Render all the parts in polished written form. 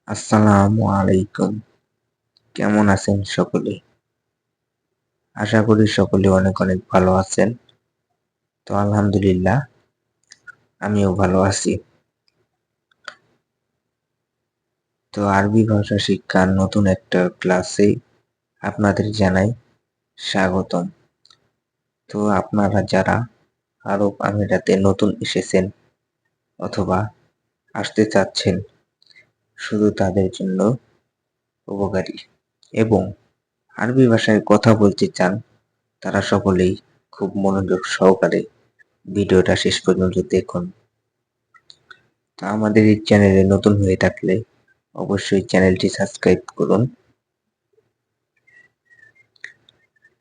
আসসালামু আলাইকুম। কেমন আছেন সকলে? আশা করি সকলে অনেক অনেক ভালো আছেন। তো আলহামদুলিল্লাহ আমিও ভালো আছি। তো আরবি ভাষা শিক্ষার নতুন একটা ক্লাসে আপনাদের জানাই স্বাগতম। তো আপনারা যারা আরব আমিরাতে নতুন এসেছেন অথবা আসতে চাচ্ছেন, শুধু তাদের জন্য উপকারী এবং আরবি ভাষায় কথা বলতে চান, তারা সকলেই খুব মনোযোগ সহকারে ভিডিওটা শেষ পর্যন্ত দেখুন। তো আমাদের এই চ্যানেলে নতুন হয়ে থাকলে অবশ্যই চ্যানেলটি সাবস্ক্রাইব করুন।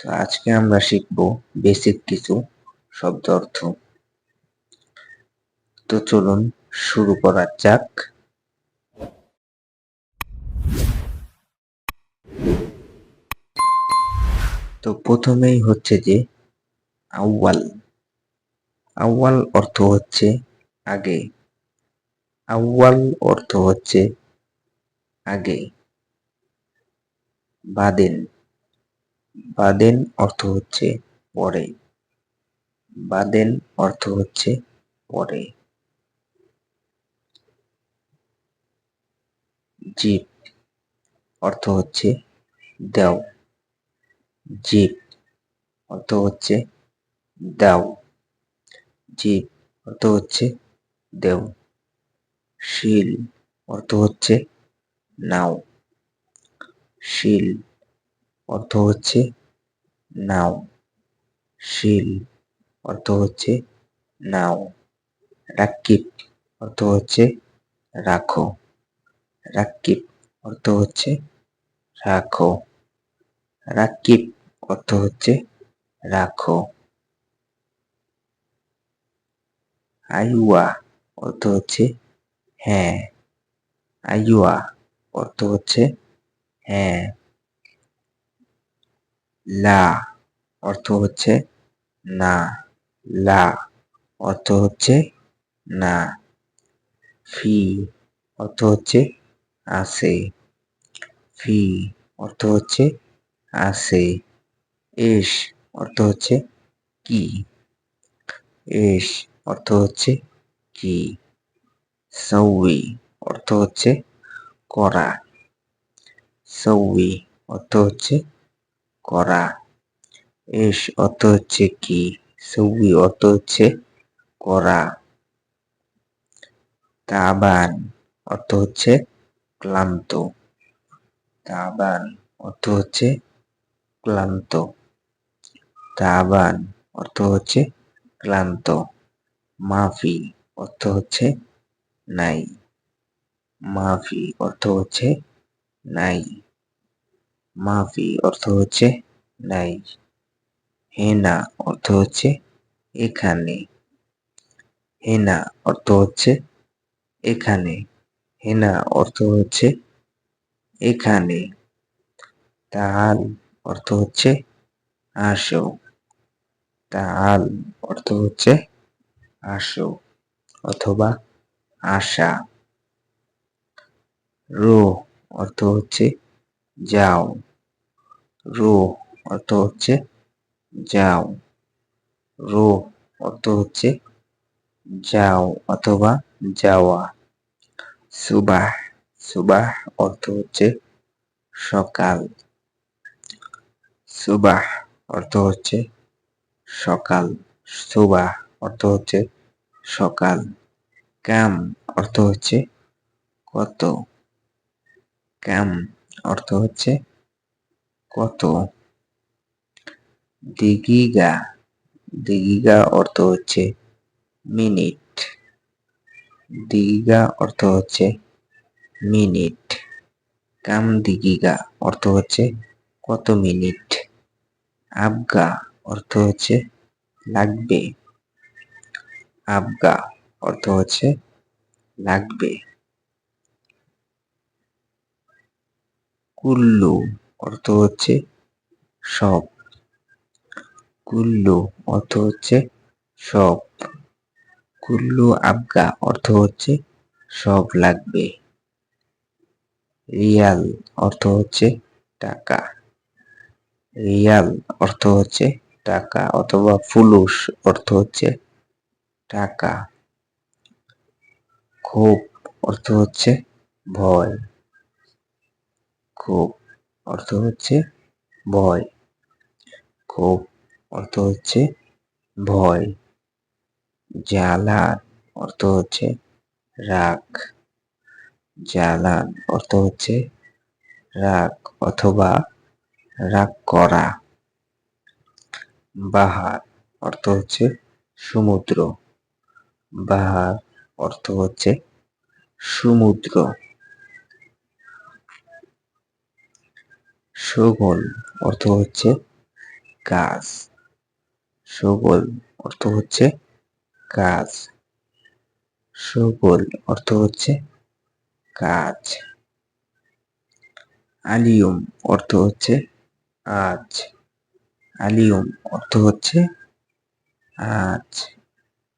তো আজকে আমরা শিখব বেসিক কিছু শব্দ অর্থ। তো চলুন শুরু করা যাক। তো প্রথমেই হচ্ছে যে আউয়াল। আউয়াল অর্থ হচ্ছে আগে। আউয়াল অর্থ হচ্ছে আগে। বাদেন। বাদেন অর্থ হচ্ছে পরে। বাদেন অর্থ হচ্ছে পরে। জিপ অর্থ হচ্ছে দাও। জিপ অর্থ হচ্ছে দাও। জিপ অর্থ হচ্ছে দেও। শিল অর্থ হচ্ছে নাও। শিল অর্থ হচ্ছে নাও। শিল অর্থ হচ্ছে নাও। রাক্কিব অর্থ হচ্ছে রাখো। রাক্কিব অর্থ হচ্ছে রাখো। রাক্কিব অর্থ হচ্ছে রাখো। আইওয়া অর্থ হচ্ছে হ্যাঁ। আইওয়া অর্থ হচ্ছে হ্যাঁ। লা অর্থ হচ্ছে না। লা অর্থ হচ্ছে না। ফি অর্থ হচ্ছে আছে। ফি অর্থ হচ্ছে আছে। এস অর্থ হচ্ছে কি। এস অর্থ হচ্ছে কি। সউই অর্থ হচ্ছে করা। সউই অর্থ হচ্ছে করা। এস অর্থ হচ্ছে কি। সউই অর্থ হচ্ছে করা। তাবান অর্থ হচ্ছে ক্লান্ত। তাবান অর্থ হচ্ছে ক্লান্ত। তাবান অর্থ হচ্ছে ক্লান্ত। মাফি অর্থ হচ্ছে নাই। মাফি অর্থ হচ্ছে নাই। মাফি অর্থ হচ্ছে নাই। হেনা অর্থ হচ্ছে এখানে। হেনা অর্থ হচ্ছে এখানে। হেনা অর্থ হচ্ছে এখানে। তাল অর্থ হচ্ছে আসো। তাল অর্থ হচ্ছে আসো অথবা আসা। রো অর্থ হচ্ছে যাও। রো অর্থ হচ্ছে যাও। রো অর্থ হচ্ছে যাও অথবা যাওয়া। সুবাহ। সুবাহ অর্থ হচ্ছে সকাল। সুবাহ অর্থ হচ্ছে সকাল। সুবাহ অর্থ হচ্ছে সকাল। কাম অর্থ হচ্ছে কত। কাম অর্থ হচ্ছে কত। দিগিগা। দিগিগা অর্থ হচ্ছে মিনিট। দিগিগা অর্থ হচ্ছে মিনিট। কাম দিগিগা অর্থ হচ্ছে কত মিনিট। আবগা অর্থ হচ্ছে লাগবে। আবগা অর্থ হচ্ছে লাগবে। কুল্লু অর্থ হচ্ছে সব। কুল্লু অর্থ হচ্ছে সব। কুল্লু আবগা অর্থ হচ্ছে সব লাগবে। রিয়াল অর্থ হচ্ছে টাকা। রিয়াল অর্থ হচ্ছে টাকা, অথবা ফুলুস অর্থ হচ্ছে টাকা। খুব অর্থ হচ্ছে ভয়। খুব অর্থ হচ্ছে ভয়। খুব অর্থ হচ্ছে ভয়। জ্বালান অর্থ হচ্ছে রাগ। জ্বালান অর্থ হচ্ছে রাগ অথবা রাগ করা। বাহার অর্থ হচ্ছে সমুদ্র। বাহার অর্থ হচ্ছে সমুদ্র। শগল অর্থ হচ্ছে গাছ। শগল অর্থ হচ্ছে গাছ। শগল অর্থ হচ্ছে গাছ। আলিয়ম অর্থ হচ্ছে আজ। আলিয়ম অর্থ হচ্ছে আজ।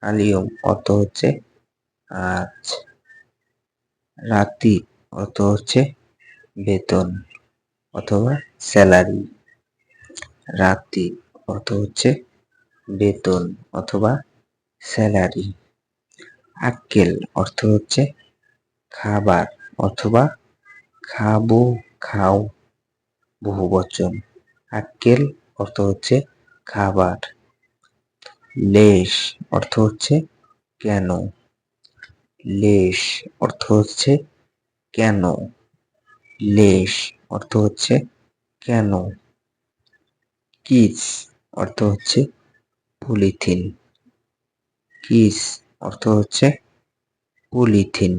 আলিয়ম অর্থ হচ্ছে আজ। রাতি অর্থ হচ্ছে বেতন অথবা স্যালারি। রাতি অর্থ হচ্ছে বেতন অথবা স্যালারি। আক্কেল অর্থ হচ্ছে খাবার অথবা খাবো, খাও বহুবচন। আক্কেল অর্থ হচ্ছে খাবার। লেশ অর্থ হচ্ছে কেন। লেশ অর্থ হচ্ছে কেন। লেশ অর্থ হচ্ছে কেন। কিস অর্থ হচ্ছে পলিথিন। কিস অর্থ হচ্ছে পলিথিন।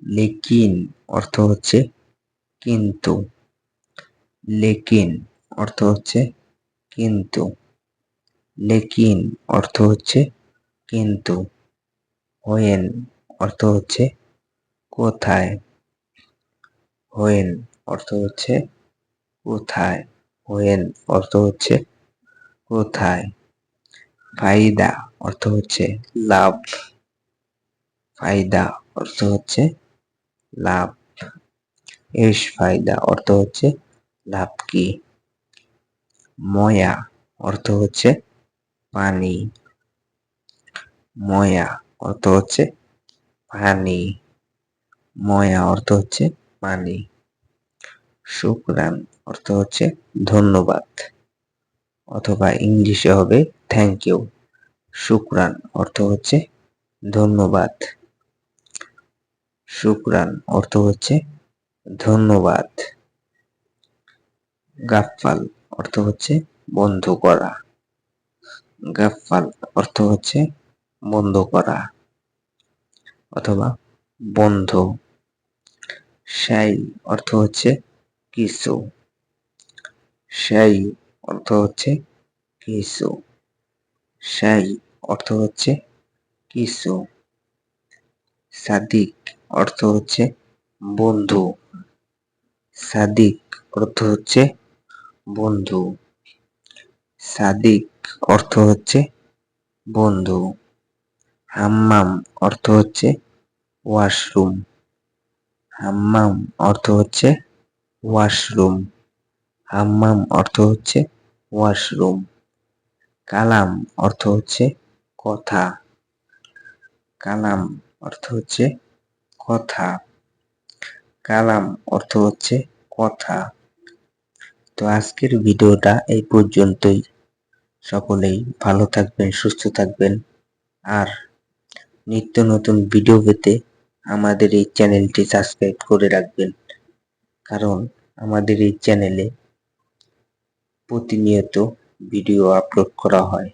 লেকিন অর্থ হচ্ছে কিন্তু। লেকিন অর্থ হচ্ছে কিন্তু। লেকিন অর্থ হচ্ছে কিন্তু। হোয়েন অর্থ হচ্ছে কোথায়। হোয়েন অর্থ হচ্ছে কোথায়। হোয়েন অর্থ হচ্ছে কোথায়। ফায়দা অর্থ হচ্ছে লাভ। ফায়দা অর্থ হচ্ছে লাভ। এস ফায়দা অর্থ হচ্ছে লাভ কি। ময়া অর্থ হচ্ছে পানি। ময়া অর্থ হচ্ছে পানি। ময়া অর্থ হচ্ছে পানি। শুকরান অর্থ হচ্ছে ধন্যবাদ, অথবা ইংলিশে হবে থ্যাংক ইউ। শুকরান অর্থ হচ্ছে ধন্যবাদ। শুকরান অর্থ হচ্ছে ধন্যবাদ। গাফফাল অর্থ হচ্ছে বন্ধ করা। গাফফাল অর্থ হচ্ছে বন্ধ করা অথবা বন্ধ। শাই অর্থ হচ্ছে কিছু। শাই অর্থ হচ্ছে কিছু। শাই অর্থ হচ্ছে কিছু। সাদিক অর্থ হচ্ছে বন্ধু। সাদিক অর্থ হচ্ছে বন্ধু। সাদিক অর্থ হচ্ছে বন্ধু। হাম্মাম অর্থ হচ্ছে ওয়াশরুম। হাম্মাম অর্থ হচ্ছে ওয়াশরুম। হাম্মাম অর্থ হচ্ছে ওয়াশরুম। কালাম অর্থ হচ্ছে কথা। কালাম অর্থ হচ্ছে কথা। কালাম অর্থ হচ্ছে কথা। তো আজকের ভিডিওটা এই পর্যন্তই। সকলেই ভালো থাকবেন, সুস্থ থাকবেন, আর নিত্য নতুন ভিডিও পেতে আমাদের এই চ্যানেলটি সাবস্ক্রাইব করে রাখবেন, কারণ আমাদের এই চ্যানেলে প্রতিনিয়ত ভিডিও আপলোড করা হয়।